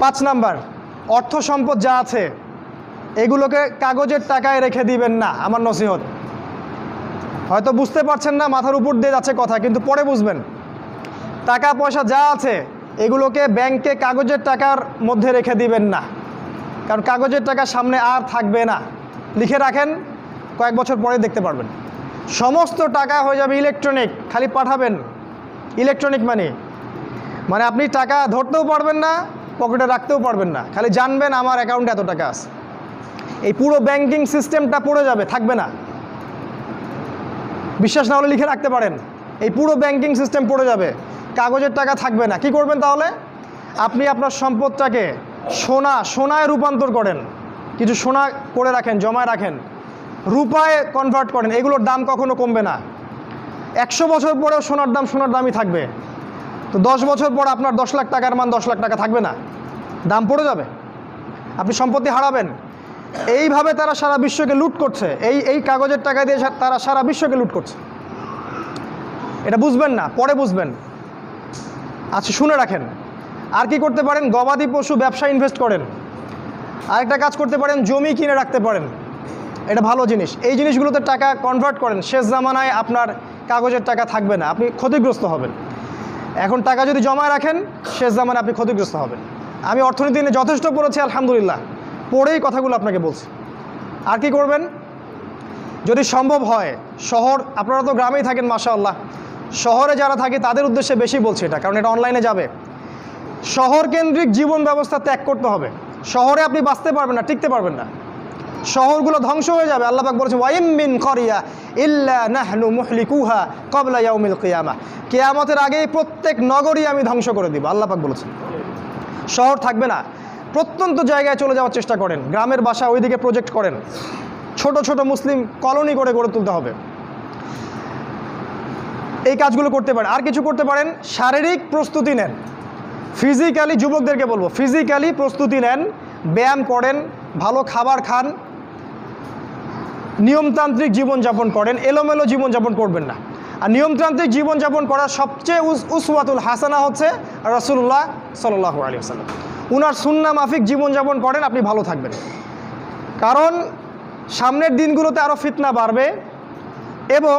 5 number, অর্থ সম্পদ যা আছে এগুলোকে কাগজের টাকায় রেখে দিবেন না। আমার নসিহত, হয়তো বুঝতে পারছেন না, মাথার উপর দিয়ে যাচ্ছে কথা, কিন্তু পরে বুঝবেন। টাকা পয়সা যা আছে এগুলোকে ব্যাংকে কাগজের টাকার মধ্যে রেখে দিবেন না, কারণ কাগজের টাকা সামনে আর থাকবে না। লিখে রাখেন, কয়েক বছর পরে দেখতে পারবেন সমস্ত টাকা হয়ে যাবে ইলেকট্রনিক। খালি পাঠাবেন ইলেকট্রনিক মানি, মানে আপনি টাকা ধরতেও পারবেন না, পকেটে রাখতেও পারবেন না, খালি জানবেন আমার অ্যাকাউন্টে এত টাকা আছে। এই পুরো ব্যাংকিং সিস্টেমটা পড়ে যাবে, থাকবে না। বিশ্বাস না হলে লিখে রাখতে পারেন, এই পুরো ব্যাংকিং সিস্টেম পড়ে যাবে, কাগজের টাকা থাকবে না। কি করবেন তাহলে? আপনি আপনার সম্পদটাকে সোনায় রূপান্তর করেন, কিছু সোনা করে রাখেন, জমায় রাখেন, রূপায় কনভার্ট করেন। এগুলোর দাম কখনো কমবে না। 100 বছর পরেও সোনার দামই থাকবে। তো 10 বছর পর আপনার 10 লাখ টাকার মান 10 লাখ টাকা থাকবে না, দাম পড়ে যাবে, আপনি সম্পত্তি হারাবেন। এইভাবে তারা সারা বিশ্বকে লুট করছে, এই কাগজের টাকা দিয়ে তারা সারা বিশ্বকে লুট করছে। এটা বুঝবেন না, পরে বুঝবেন। আচ্ছা, শুনে রাখেন। আর কি করতে পারেন? গবাদি পশু ব্যবসা ইনভেস্ট করেন। আরেকটা কাজ করতে পারেন, জমি কিনে রাখতে পারেন, এটা ভালো জিনিস। এই জিনিসগুলোতে টাকা কনভার্ট করেন। শেষ জামানায় আপনার কাগজের টাকা থাকবে না, আপনি ক্ষতিগ্রস্ত হবেন। এখন টাকা যদি জমায় রাখেন, শেষ জামানায় আপনি ক্ষতিগ্রস্ত হবেন। আমি অর্থনীতি নিয়ে যথেষ্ট পড়েছি, আলহামদুলিল্লাহ, পড়েই কথাগুলো আপনাকে বলছি। আর কি করবেন? যদি সম্ভব হয়, শহর, আপনারা তো গ্রামেই থাকেন মাশাআল্লাহ, শহরে যারা থাকে তাদের উদ্দেশ্যে বেশি বলছি এটা, কারণ এটা অনলাইনে যাবে। শহর কেন্দ্রিক জীবন ব্যবস্থা ত্যাগ করতে হবে। শহরে আপনি বাঁচতে পারবেন না, টিকতে পারবেন না, শহরগুলো ধ্বংস হয়ে যাবে। আল্লাহ পাক বলেছেন, ওয়াইম মিন ক্বরিয়া ইল্লা নাহনু মুহলিকুহা ক্বাবলা ইয়াউমিল কিয়ামা, কিয়ামতের আগেই প্রত্যেক নগরী আমি ধ্বংস করে দিব, আল্লাহ পাক বলেছেন। শহর থাকবে না, প্রত্যন্ত জায়গায় চলে যাওয়ার চেষ্টা করেন, গ্রামের বাসা ওইদিকে প্রজেক্ট করেন, ছোট ছোট মুসলিম কলোনি করে গড়ে তুলতে হবে। এই কাজগুলো করতে পারেন। আর কিছু করতে পারেন, শারীরিক প্রস্তুতি নেন। ফিজিক্যালি, যুবকদেরকে বলবো, ফিজিক্যালি প্রস্তুতি নেন, ব্যায়াম করেন, ভালো খাবার খান, নিয়মতান্ত্রিক জীবনযাপন করেন, এলোমেলো জীবনযাপন করবেন না। আর নিয়মতান্ত্রিক জীবনযাপন করার সবচেয়ে উসওয়াতুল হাসানা হচ্ছে রাসূলুল্লাহ সাল্লাল্লাহু আলাইহি ওয়াসাল্লাম। উনার সুন্নাহ মাফিক জীবনযাপন করেন, আপনি ভালো থাকবেন। কারণ সামনের দিনগুলোতে আরও ফিতনা বাড়বে, এবং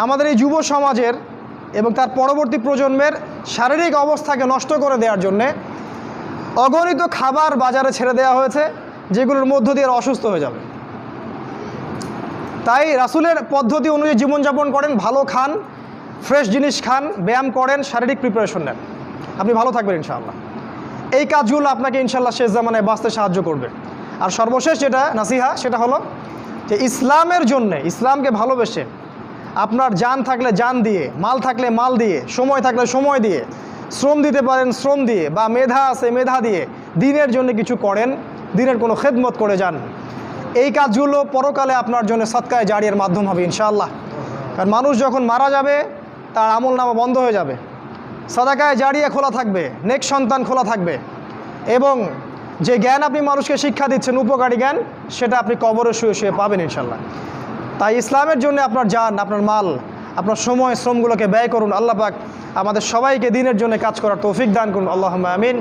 আমাদের এই যুব সমাজের এবং তার পরবর্তী প্রজন্মের শারীরিক অবস্থাকে নষ্ট করে দেওয়ার জন্যে অগণিত খাবার বাজারে ছেড়ে দেওয়া হয়েছে, যেগুলোর মধ্য দিয়ে অসুস্থ হয়ে যাবে। তাই রাসূলের পদ্ধতি অনুযায়ী জীবনযাপন করেন, ভালো খান, ফ্রেশ জিনিস খান, ব্যায়াম করেন, শারীরিক প্রিপারেশন নেন, আপনি ভালো থাকবেন ইনশাআল্লাহ। এই কাজগুলো আপনাকে ইনশাআল্লাহ শেষ জামানায় বাঁচতে সাহায্য করবে। আর সর্বশেষ যেটা নাসিহা, সেটা হলো যে ইসলামের জন্যে, ইসলামকে ভালোবেসে, আপনার জান থাকলে জান দিয়ে, মাল থাকলে মাল দিয়ে, সময় থাকলে সময় দিয়ে, শ্রম দিতে পারেন শ্রম দিয়ে, বা মেধা আছে মেধা দিয়ে দিনের জন্য কিছু করেন, দিনের কোনো খেদমত করে যান। এই কাজগুলো পরকালে আপনার জন্য সদকায়ে জারিয়ার মাধ্যম হবে ইনশাআল্লাহ। কারণ মানুষ যখন মারা যাবে, তার আমলনামা বন্ধ হয়ে যাবে, সাদাকায়ে জারিয়া খোলা থাকবে, নেক সন্তান খোলা থাকবে, এবং যে জ্ঞান আপনি মানুষকে শিক্ষা দিচ্ছেন, উপকারী জ্ঞান, সেটা আপনি কবরে শুয়ে শুয়ে পাবেন ইনশাআল্লাহ। তাই ইসলামের জন্য আপনার জান, আপনার মাল, আপনার সময়, শ্রমগুলোকে ব্যয় করুন। আল্লাহ পাক আমাদের সবাইকে দিনের জন্য কাজ করার তৌফিক দান করুন, আল্লাহুম্মা আমিন।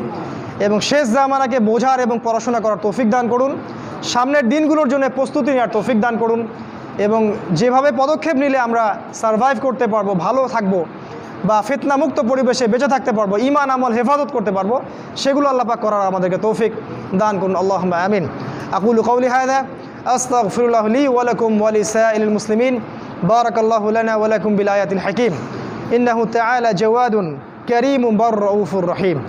এবং শেষ জামানাকে বোঝার এবং পড়াশোনা করার তৌফিক দান করুন। সামনের দিনগুলোর জন্য প্রস্তুতি নেওয়ার তৌফিক দান করুন, এবং যেভাবে পদক্ষেপ নিলে আমরা সারভাইভ করতে পারবো, ভালো থাকবো, বা ফিতনামুক্ত পরিবেশে বেঁচে থাকতে পারবো, ঈমান আমল হেফাজত করতে পারবো, সেগুলো আল্লাহ পাক করার আমাদেরকে তৌফিক দান করুন, আল্লাহুম্মা আমিন। আকুলু কাউলি হাযা আস্তাগফিরুল্লাহ লি ওয়া লাকুম ওয়া লিসাইরিল মুসলিমিন। বারাকাল্লাহু লানা ওয়া লাকুম বিল আয়াতিল হাকীম। ইন্নাহু তাআলা জাওয়াদুন কারীমুন বাররাউফুর রহিম।